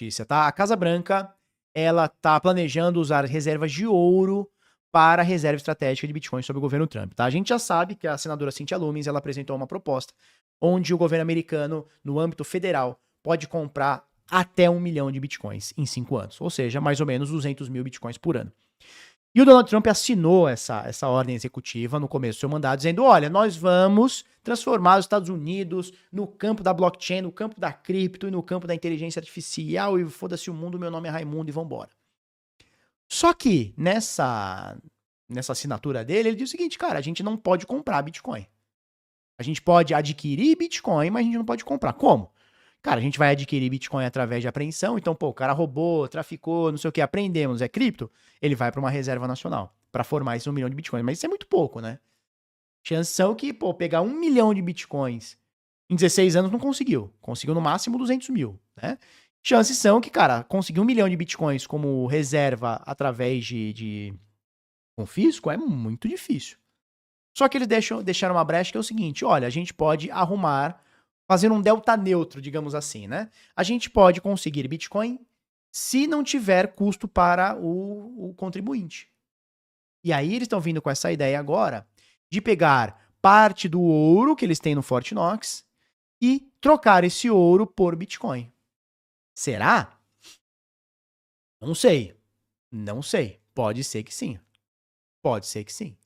notícia, tá? A Casa Branca, ela tá planejando usar reservas de ouro para a reserva estratégica de Bitcoin sob o governo Trump, tá? A gente já sabe que a senadora Cynthia Lummis, ela apresentou uma proposta onde o governo americano, no âmbito federal, pode comprar até 1 milhão de Bitcoins em 5 anos, ou seja, mais ou menos 200 mil Bitcoins por ano. E o Donald Trump assinou essa ordem executiva no começo do seu mandato, dizendo, olha, nós vamos transformar os Estados Unidos no campo da blockchain, no campo da cripto e no campo da inteligência artificial e foda-se o mundo, meu nome é Raimundo e vambora. Só que nessa assinatura dele, ele diz o seguinte, cara, a gente não pode comprar Bitcoin. A gente pode adquirir Bitcoin, mas a gente não pode comprar. Como? Cara, a gente vai adquirir Bitcoin através de apreensão, então, pô, o cara roubou, traficou, não sei o que, apreendemos, é cripto, ele vai para uma reserva nacional para formar esse 1 milhão de Bitcoins. Mas isso é muito pouco, né? Chances são que, pô, pegar 1 milhão de Bitcoins em 16 anos não conseguiu. Conseguiu no máximo 200 mil, né? Chances são que, cara, conseguir 1 milhão de Bitcoins como reserva através de confisco é muito difícil. Só que eles deixaram uma brecha que é o seguinte, olha, a gente pode arrumar, fazer um delta neutro, digamos assim, né? A gente pode conseguir Bitcoin se não tiver custo para o contribuinte. E aí eles estão vindo com essa ideia agora de pegar parte do ouro que eles têm no Fort Knox e trocar esse ouro por Bitcoin. Será? Não sei. Não sei. Pode ser que sim. Pode ser que sim.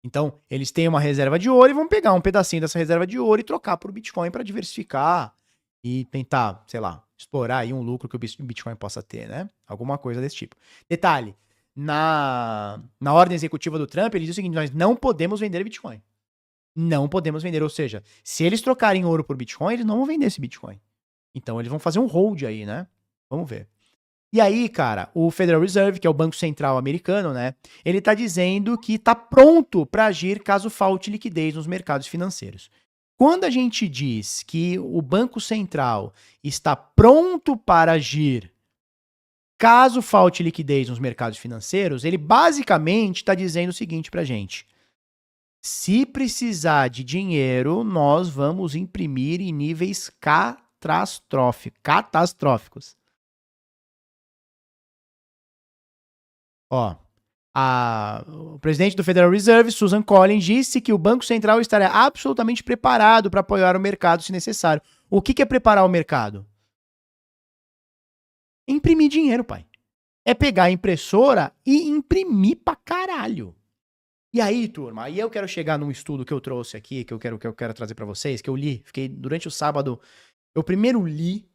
Então, eles têm uma reserva de ouro e vão pegar um pedacinho dessa reserva de ouro e trocar por Bitcoin para diversificar e tentar, sei lá, explorar aí um lucro que o Bitcoin possa ter, né? Alguma coisa desse tipo. Detalhe, na ordem executiva do Trump, ele diz o seguinte, nós não podemos vender Bitcoin. Não podemos vender, ou seja, se eles trocarem ouro por Bitcoin, eles não vão vender esse Bitcoin. Então, eles vão fazer um hold aí, né? Vamos ver. E aí, cara, o Federal Reserve, que é o Banco Central americano, né, ele tá dizendo que tá pronto para agir caso falte liquidez nos mercados financeiros. Quando a gente diz que o Banco Central está pronto para agir caso falte liquidez nos mercados financeiros, ele basicamente está dizendo o seguinte pra gente. Se precisar de dinheiro, nós vamos imprimir em níveis catastróficos. Ó, o presidente do Federal Reserve, Susan Collins, disse que o Banco Central estaria absolutamente preparado para apoiar o mercado se necessário. O que é preparar o mercado? Imprimir dinheiro, pai. É pegar a impressora e imprimir pra caralho. E aí, turma, aí eu quero chegar num estudo que eu trouxe aqui, que eu quero trazer para vocês, que eu li, fiquei durante o sábado, eu primeiro li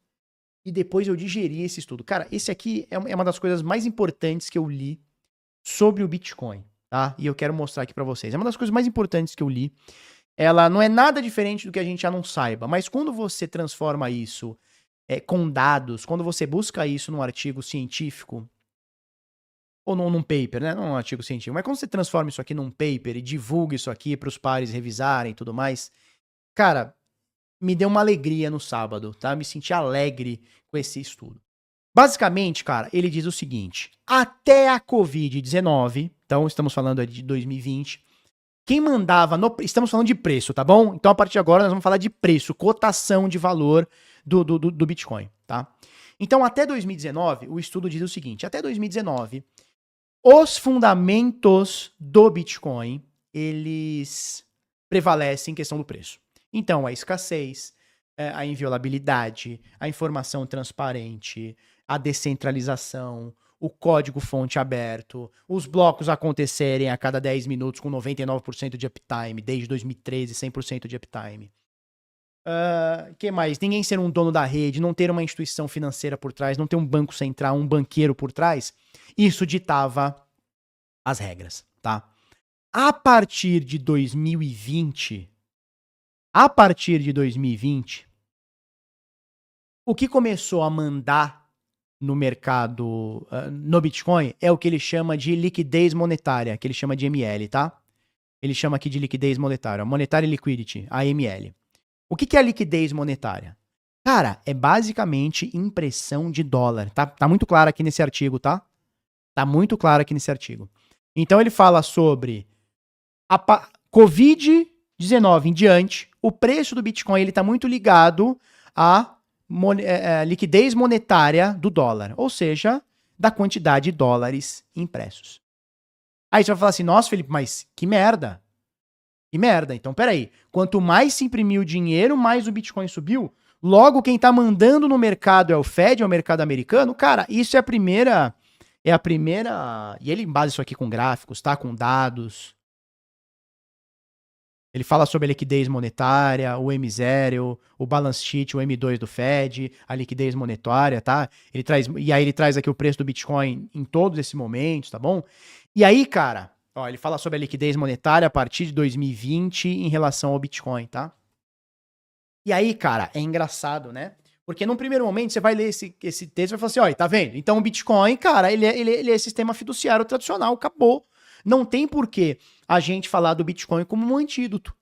e depois eu digeri esse estudo. Cara, esse aqui é uma das coisas mais importantes que eu li sobre o Bitcoin, tá? E eu quero mostrar aqui pra vocês. É uma das coisas mais importantes que eu li. Ela não é nada diferente do que a gente já não saiba, mas quando você transforma isso com dados, quando você busca isso num artigo científico, ou num paper, né? Não num artigo científico, mas quando você transforma isso aqui num paper e divulga isso aqui pros pares revisarem e tudo mais, cara, me deu uma alegria no sábado, tá? Me senti alegre com esse estudo. Basicamente, cara, ele diz o seguinte, até a Covid-19, então estamos falando de 2020, quem mandava estamos falando de preço, tá bom? Então a partir de agora nós vamos falar de preço, cotação de valor do Bitcoin, tá? Então até 2019, o estudo diz o seguinte, até 2019, os fundamentos do Bitcoin, eles prevalecem em questão do preço. Então a escassez, a inviolabilidade, a informação transparente, a descentralização, o código-fonte aberto, os blocos acontecerem a cada 10 minutos com 99% de uptime, desde 2013, 100% de uptime. Que mais? Ninguém ser um dono da rede, não ter uma instituição financeira por trás, não ter um banco central, um banqueiro por trás, isso ditava as regras, tá? A partir de 2020, o que começou a mandar no mercado, no Bitcoin, é o que ele chama de liquidez monetária, que ele chama de ML, tá? Ele chama aqui de liquidez monetária, Monetary Liquidity, AML. O que é a liquidez monetária? Cara, é basicamente impressão de dólar, tá? Tá muito claro aqui nesse artigo, tá? Tá muito claro aqui nesse artigo. Então ele fala sobre a Covid-19 em diante, o preço do Bitcoin ele tá muito ligado a liquidez monetária do dólar, ou seja, da quantidade de dólares impressos. Aí você vai falar assim, nossa, Felipe, mas que merda. Que merda. Então, peraí. Quanto mais se imprimiu dinheiro, mais o Bitcoin subiu. Logo, quem tá mandando no mercado é o Fed, é o mercado americano. Cara, isso é a primeira... E ele embasa isso aqui com gráficos, tá? Com dados. Ele fala sobre a liquidez monetária, o M0, o balance sheet, o M2 do Fed, a liquidez monetária, tá? E aí ele traz aqui o preço do Bitcoin em todos esses momentos, tá bom? E aí, cara, ó, ele fala sobre a liquidez monetária a partir de 2020 em relação ao Bitcoin, tá? E aí, cara, é engraçado, né? Porque num primeiro momento você vai ler esse texto e vai falar assim, ó, tá vendo? Então o Bitcoin, cara, ele é sistema fiduciário tradicional, acabou. Não tem porquê a gente falar do Bitcoin como um antídoto.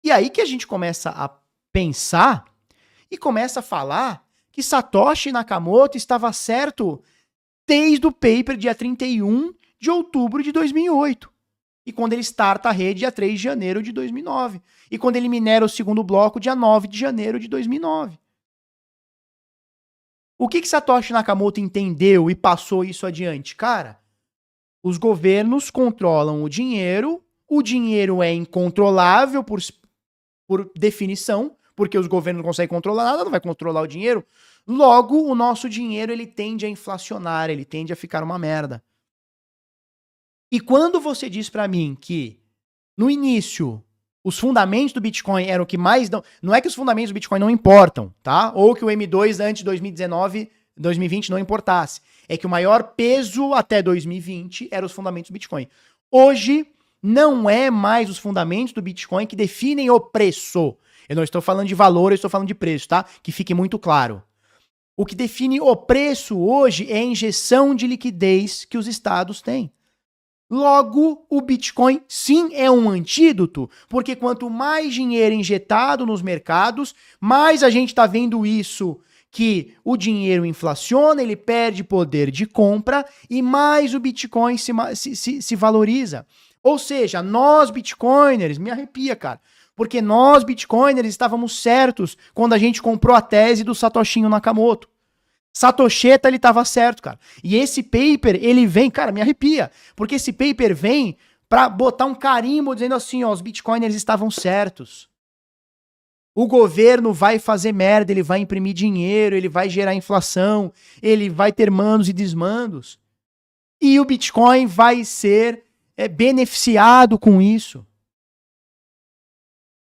E aí que a gente começa a pensar e começa a falar que Satoshi Nakamoto estava certo desde o paper dia 31 de outubro de 2008. E quando ele starta a rede dia 3 de janeiro de 2009. E quando ele minera o segundo bloco dia 9 de janeiro de 2009. O que Satoshi Nakamoto entendeu e passou isso adiante? Cara, os governos controlam o dinheiro é incontrolável por definição, porque os governos não conseguem controlar nada, não vai controlar o dinheiro. Logo, o nosso dinheiro ele tende a inflacionar, ele tende a ficar uma merda. E quando você diz pra mim que, no início, os fundamentos do Bitcoin eram o que mais... Não é que os fundamentos do Bitcoin não importam, tá? Ou que o M2 antes de 2020 não importasse. É que o maior peso até 2020 eram os fundamentos do Bitcoin. Hoje, não é mais os fundamentos do Bitcoin que definem o preço. Eu não estou falando de valor, eu estou falando de preço, tá? Que fique muito claro. O que define o preço hoje é a injeção de liquidez que os estados têm. Logo, o Bitcoin sim é um antídoto, porque quanto mais dinheiro injetado nos mercados, mais a gente está vendo isso, que o dinheiro inflaciona, ele perde poder de compra e mais o Bitcoin se valoriza. Ou seja, nós Bitcoiners, me arrepia, cara, porque nós Bitcoiners estávamos certos quando a gente comprou a tese do Satoshinho Nakamoto. Satosheta, ele tava certo, cara. E esse paper, ele vem, cara, me arrepia, porque esse paper vem pra botar um carimbo dizendo assim, ó, os Bitcoiners estavam certos. O governo vai fazer merda, ele vai imprimir dinheiro, ele vai gerar inflação, ele vai ter mandos e desmandos. E o Bitcoin vai ser beneficiado com isso.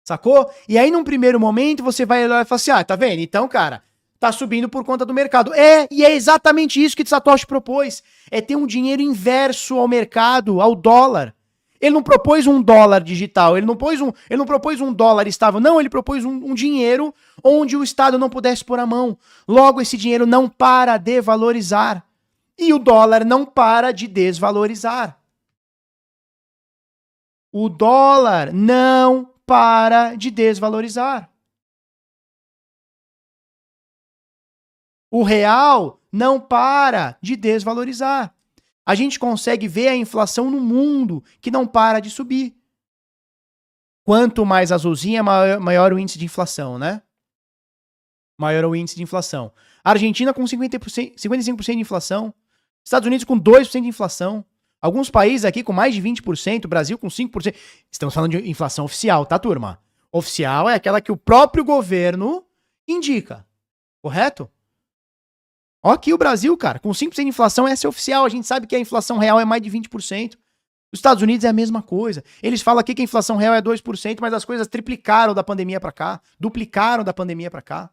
Sacou? E aí, num primeiro momento, você vai lá e fala assim, ah, tá vendo? Então, cara, tá subindo por conta do mercado. E é exatamente isso que Satoshi propôs. É ter um dinheiro inverso ao mercado, ao dólar. Ele não propôs um dólar digital, ele não propôs um dólar estável, não, ele propôs um dinheiro onde o Estado não pudesse pôr a mão. Logo, esse dinheiro não para de valorizar. E o dólar não para de desvalorizar. O dólar não para de desvalorizar. O real não para de desvalorizar. A gente consegue ver a inflação no mundo que não para de subir. Quanto mais azulzinha, maior o índice de inflação, né? Maior o índice de inflação. Argentina com 55% de inflação. Estados Unidos com 2% de inflação. Alguns países aqui com mais de 20%, Brasil com 5%. Estamos falando de inflação oficial, tá, turma? Oficial é aquela que o próprio governo indica. Correto? Ó, aqui o Brasil, cara, com 5% de inflação, essa é oficial. A gente sabe que a inflação real é mais de 20%. Os Estados Unidos é a mesma coisa. Eles falam aqui que a inflação real é 2%, mas as coisas triplicaram da pandemia pra cá, duplicaram da pandemia pra cá.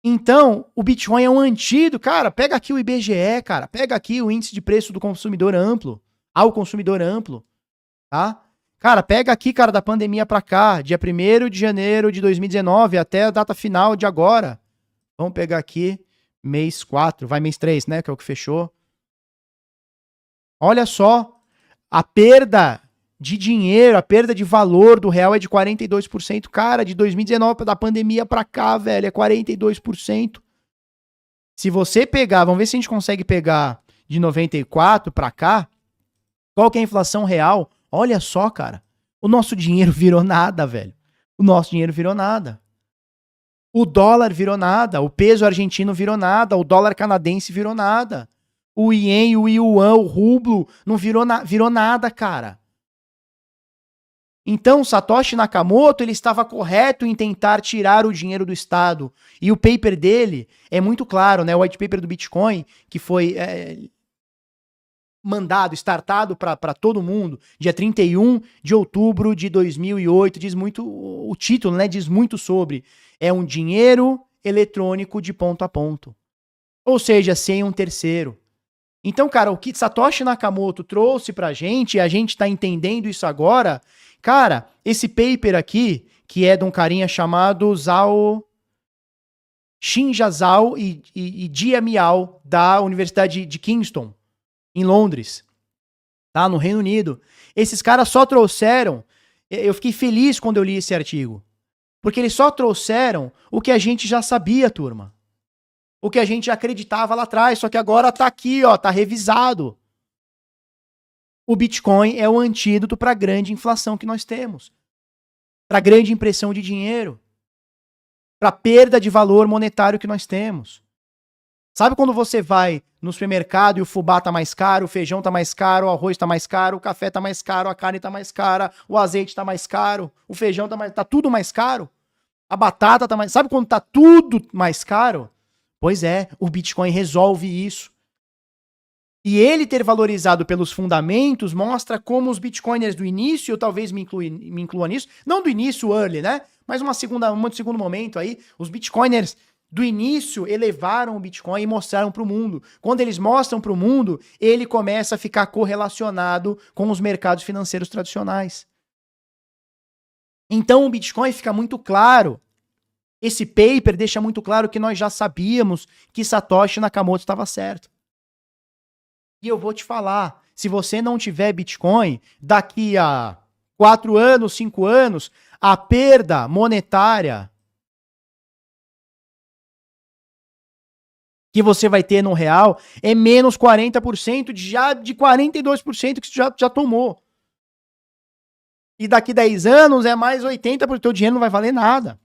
Então, o Bitcoin é um antídoto. Cara, pega aqui o IBGE, cara. Pega aqui o índice de preço do consumidor amplo, ao consumidor amplo, tá? Cara, pega aqui, cara, da pandemia pra cá, dia 1º de janeiro de 2019 até a data final de agora. Vamos pegar aqui, mês 4, vai mês 3, né, que é o que fechou. Olha só, a perda de dinheiro, a perda de valor do real é de 42%. Cara, de 2019 da pandemia pra cá, velho, é 42%. Se você pegar, vamos ver se a gente consegue pegar de 94 pra cá, qual que é a inflação real? Olha só, cara, o nosso dinheiro virou nada, velho. O nosso dinheiro virou nada. O dólar virou nada, o peso argentino virou nada, o dólar canadense virou nada. O ien, o yuan, o rublo não virou nada, cara. Então, Satoshi Nakamoto, ele estava correto em tentar tirar o dinheiro do Estado. E o paper dele é muito claro, né? O white paper do Bitcoin, que foi mandado, startado para todo mundo, dia 31 de outubro de 2008, diz muito, o título, né, diz muito sobre, é um dinheiro eletrônico de ponto a ponto. Ou seja, sem um terceiro. Então, cara, o que Satoshi Nakamoto trouxe pra gente, e a gente tá entendendo isso agora, cara, esse paper aqui, que é de um carinha chamado Shinja Zhao e Jia Miao, da Universidade de Kingston, em Londres, tá? No Reino Unido. Esses caras só trouxeram, eu fiquei feliz quando eu li esse artigo, porque eles só trouxeram o que a gente já sabia, turma. O que a gente já acreditava lá atrás, só que agora tá aqui, ó, tá revisado. O Bitcoin é o antídoto para a grande inflação que nós temos, para a grande impressão de dinheiro, para a perda de valor monetário que nós temos. Sabe quando você vai no supermercado e o fubá tá mais caro, o feijão tá mais caro, o arroz tá mais caro, o café tá mais caro, a carne tá mais cara, o azeite tá mais caro, o feijão tá tudo mais caro, a batata tá mais... Sabe quando tá tudo mais caro? Pois é, o Bitcoin resolve isso. E ele ter valorizado pelos fundamentos mostra como os bitcoiners do início, eu talvez me inclua nisso, não do início, early, né? Mas um segundo momento aí, os bitcoiners do início elevaram o Bitcoin e mostraram para o mundo. Quando eles mostram para o mundo, ele começa a ficar correlacionado com os mercados financeiros tradicionais. Então o Bitcoin fica muito claro. Esse paper deixa muito claro que nós já sabíamos que Satoshi Nakamoto estava certo. E eu vou te falar, se você não tiver Bitcoin, daqui a 4 anos, 5 anos, a perda monetária que você vai ter no real é menos 40% de 42% que você já tomou. E daqui 10 anos é mais 80%, porque o teu dinheiro não vai valer nada.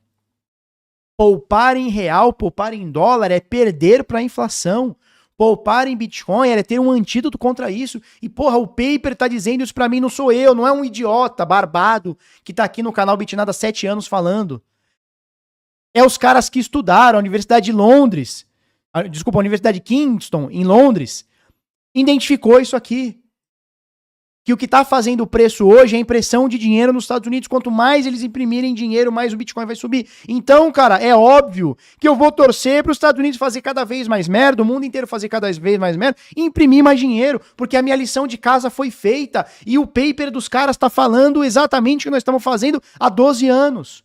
Poupar em real, poupar em dólar é perder para a inflação. Poupar em Bitcoin é ter um antídoto contra isso. E, porra, o paper tá dizendo isso pra mim, não sou eu, não é um idiota barbado que tá aqui no canal Bitnada há 7 anos falando. É os caras que estudaram, a Universidade de Londres, a Universidade de Kingston, em Londres, identificou isso aqui. Que o que está fazendo o preço hoje é a impressão de dinheiro nos Estados Unidos. Quanto mais eles imprimirem dinheiro, mais o Bitcoin vai subir. Então, cara, é óbvio que eu vou torcer para os Estados Unidos fazer cada vez mais merda, o mundo inteiro fazer cada vez mais merda, e imprimir mais dinheiro, porque a minha lição de casa foi feita e o paper dos caras está falando exatamente o que nós estamos fazendo há 12 anos.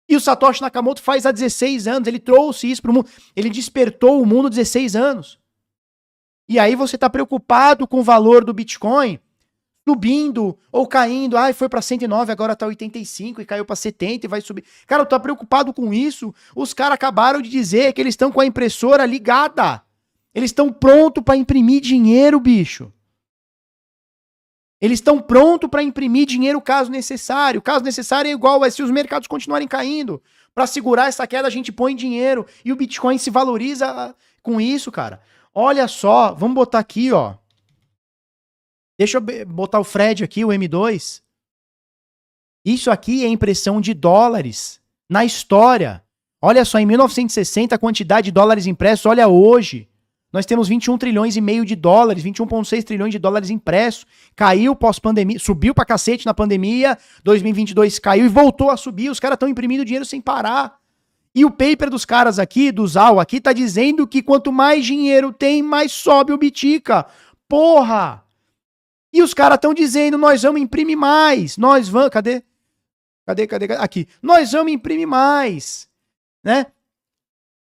E o Satoshi Nakamoto faz há 16 anos, ele trouxe isso para o mundo, ele despertou o mundo há 16 anos. E aí você está preocupado com o valor do Bitcoin subindo ou caindo, foi para 109, agora tá 85 e caiu para 70 e vai subir. Cara, eu tô preocupado com isso. Os caras acabaram de dizer que eles estão com a impressora ligada. Eles estão prontos para imprimir dinheiro, bicho. Eles estão prontos para imprimir dinheiro caso necessário. Caso necessário é igual, se os mercados continuarem caindo. Para segurar essa queda, a gente põe dinheiro e o Bitcoin se valoriza com isso, cara. Olha só, vamos botar aqui, ó. Deixa eu botar o Fred aqui, o M2. Isso aqui é impressão de dólares na história. Olha só, em 1960, a quantidade de dólares impressos, olha hoje. Nós temos 21 trilhões e meio de dólares, 21,6 trilhões de dólares impressos. Caiu pós-pandemia, subiu pra cacete na pandemia, 2022 caiu e voltou a subir. Os caras estão imprimindo dinheiro sem parar. E o paper dos caras aqui, do Zhao aqui, tá dizendo que quanto mais dinheiro tem, mais sobe o Bitica. Porra! E os caras estão dizendo, nós vamos imprimir mais, nós vamos, cadê? Aqui. Nós vamos imprimir mais, né?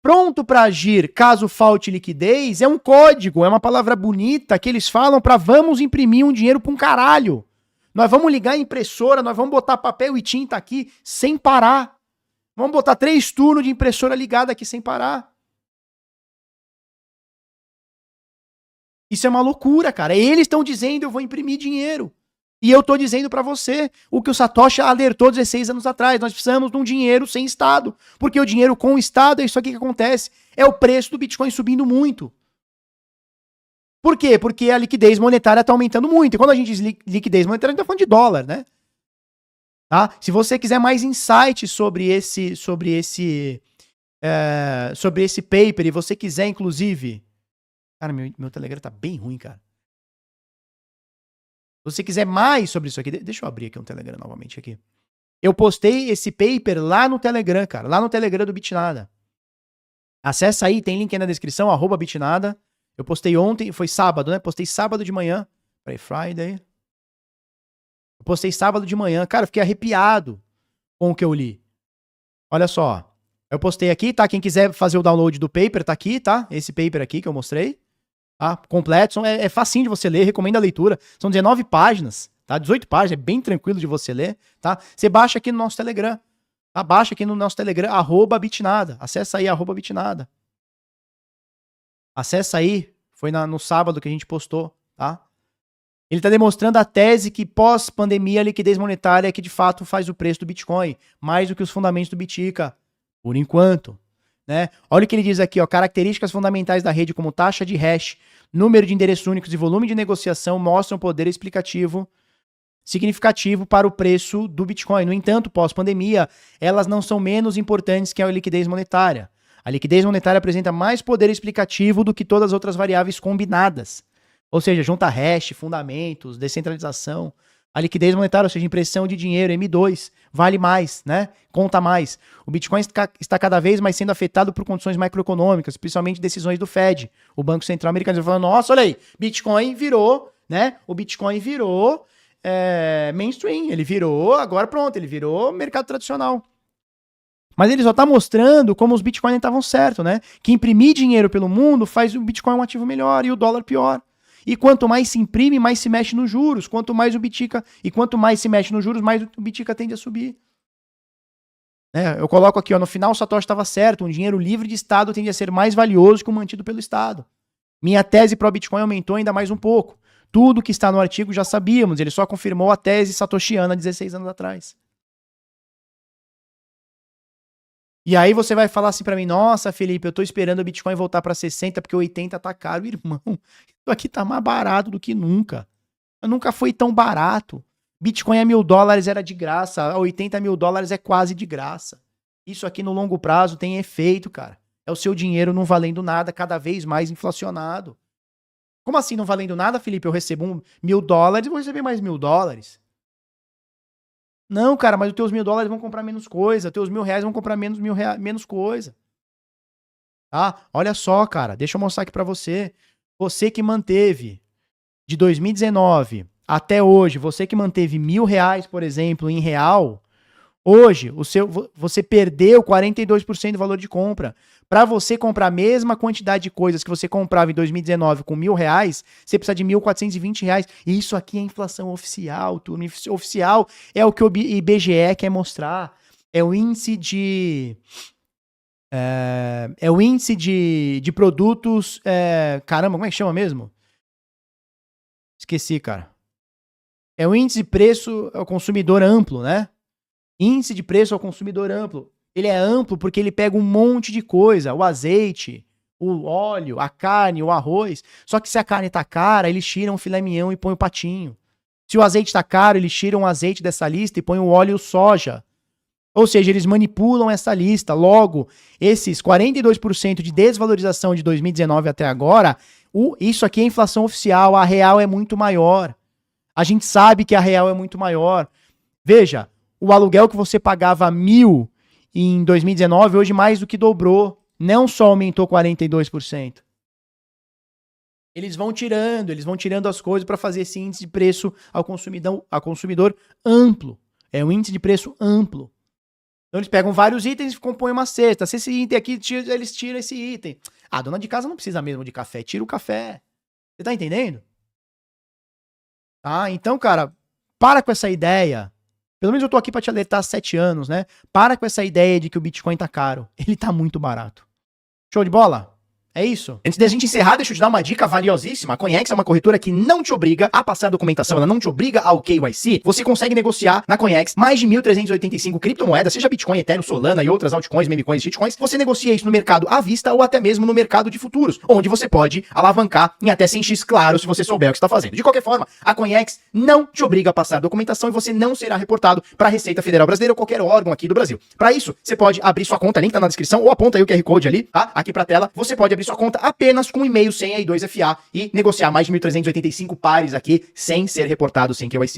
Pronto para agir caso falte liquidez é um código, é uma palavra bonita que eles falam para vamos imprimir um dinheiro pra um caralho. Nós vamos ligar a impressora, nós vamos botar papel e tinta aqui sem parar. Vamos botar 3 turnos de impressora ligada aqui sem parar. Isso é uma loucura, cara. Eles estão dizendo, eu vou imprimir dinheiro. E eu tô dizendo para você o que o Satoshi alertou 16 anos atrás. Nós precisamos de um dinheiro sem Estado. Porque o dinheiro com o Estado é isso aqui que acontece. É o preço do Bitcoin subindo muito. Por quê? Porque a liquidez monetária está aumentando muito. E quando a gente diz liquidez monetária, a gente está falando de dólar, né? Tá? Se você quiser mais insights sobre esse paper e você quiser, inclusive... Cara, meu Telegram tá bem ruim, cara. Se você quiser mais sobre isso aqui... Deixa eu abrir aqui um Telegram novamente aqui. Eu postei esse paper lá no Telegram, cara. Lá no Telegram do Bitnada. Acessa aí, tem link aí na descrição, @Bitnada. Eu postei ontem, foi sábado, né? Postei sábado de manhã. Peraí, Friday. Eu postei sábado de manhã. Cara, eu fiquei arrepiado com o que eu li. Olha só. Eu postei aqui, tá? Quem quiser fazer o download do paper, tá aqui, tá? Esse paper aqui que eu mostrei. Tá? Completo. É facinho de você ler, recomendo a leitura. São 19 páginas, tá? 18 páginas, é bem tranquilo de você ler, tá? Você baixa aqui no nosso Telegram. Tá? Baixa aqui no nosso Telegram, @Bitnada. Acessa aí, @Bitnada. Acessa aí. Foi no sábado que a gente postou, tá? Ele está demonstrando a tese que pós-pandemia a liquidez monetária é que de fato faz o preço do Bitcoin, mais do que os fundamentos do Bitica, por enquanto. Né? Olha o que ele diz aqui, ó, características fundamentais da rede como taxa de hash, número de endereços únicos e volume de negociação mostram poder explicativo significativo para o preço do Bitcoin. No entanto, pós-pandemia, elas não são menos importantes que a liquidez monetária. A liquidez monetária apresenta mais poder explicativo do que todas as outras variáveis combinadas. Ou seja, junta hash, fundamentos, descentralização. A liquidez monetária, ou seja, impressão de dinheiro, M2, vale mais, né? Conta mais. O Bitcoin está cada vez mais sendo afetado por condições macroeconômicas, principalmente decisões do Fed. O Banco Central Americano falando, nossa, olha aí, Bitcoin virou, né? O Bitcoin virou mainstream, ele virou, agora pronto, ele virou mercado tradicional. Mas ele só está mostrando como os Bitcoins estavam certos, né? Que imprimir dinheiro pelo mundo faz o Bitcoin um ativo melhor e o dólar pior. E quanto mais se imprime, mais se mexe nos juros. Quanto mais se mexe nos juros, mais o Bitica tende a subir. Eu coloco aqui, ó, no final o Satoshi estava certo. Um dinheiro livre de Estado tende a ser mais valioso que o mantido pelo Estado. Minha tese para o Bitcoin aumentou ainda mais um pouco. Tudo que está no artigo já sabíamos. Ele só confirmou a tese satoshiana 16 anos atrás. E aí você vai falar assim pra mim, nossa, Felipe, eu tô esperando o Bitcoin voltar pra 60 porque 80 tá caro. Irmão, isso aqui tá mais barato do que nunca. Nunca foi tão barato. Bitcoin a $1.000 era de graça, a 80 mil dólares é quase de graça. Isso aqui no longo prazo tem efeito, cara. É o seu dinheiro não valendo nada, cada vez mais inflacionado. Como assim não valendo nada, Felipe? Eu recebo $1.000 e vou receber mais $1.000. Não, cara, mas os teus $1.000 vão comprar menos coisa, os teus R$1.000 vão comprar menos coisa. Tá? Olha só, cara, deixa eu mostrar aqui pra você. Você que manteve de 2019 até hoje, você que manteve R$1.000, por exemplo, em real, hoje você perdeu 42% do valor de compra. Para você comprar a mesma quantidade de coisas que você comprava em 2019 com R$1.000, você precisa de R$1.420. E isso aqui é inflação oficial, turma. Oficial é o que o IBGE quer mostrar. É o índice de... É o índice de produtos... caramba, como é que chama mesmo? Esqueci, cara. É o índice de preço ao consumidor amplo, né? Índice de preço ao consumidor amplo. Ele é amplo porque ele pega um monte de coisa. O azeite, o óleo, a carne, o arroz. Só que se a carne tá cara, eles tiram o filé mignon e põem o patinho. Se o azeite tá caro, eles tiram o azeite dessa lista e põem o óleo soja. Ou seja, eles manipulam essa lista. Logo, esses 42% de desvalorização de 2019 até agora, isso aqui é inflação oficial. A real é muito maior. A gente sabe que a real é muito maior. Veja, o aluguel que você pagava 1.000 em 2019, hoje mais do que dobrou. Não só aumentou 42%. Eles vão tirando as coisas para fazer esse índice de preço ao consumidor amplo. É um índice de preço amplo. Então eles pegam vários itens e compõem uma cesta. Se esse item aqui, eles tiram esse item. A dona de casa não precisa mesmo de café, tira o café. Você tá entendendo? Tá? Então, cara, para com essa ideia. Pelo menos eu tô aqui pra te alertar há 7 anos, né? Para com essa ideia de que o Bitcoin tá caro. Ele tá muito barato. Show de bola? É isso. Antes da gente encerrar, deixa eu te dar uma dica valiosíssima. A CoinEx é uma corretora que não te obriga a passar a documentação, ela não te obriga ao KYC. Você consegue negociar na CoinEx mais de 1.385 criptomoedas, seja Bitcoin, Ethereum, Solana e outras altcoins, memecoins, shitcoins. Você negocia isso no mercado à vista ou até mesmo no mercado de futuros, onde você pode alavancar em até 100x, claro, se você souber o que está fazendo. De qualquer forma, a CoinEx não te obriga a passar a documentação e você não será reportado para a Receita Federal Brasileira ou qualquer órgão aqui do Brasil. Para isso, você pode abrir sua conta, link tá na descrição, ou aponta aí o QR Code ali, tá? Aqui pra tela. Você pode abrir sua conta apenas com e-mail, senha e 2FA e negociar mais de 1.385 pares aqui sem ser reportado sem KYC.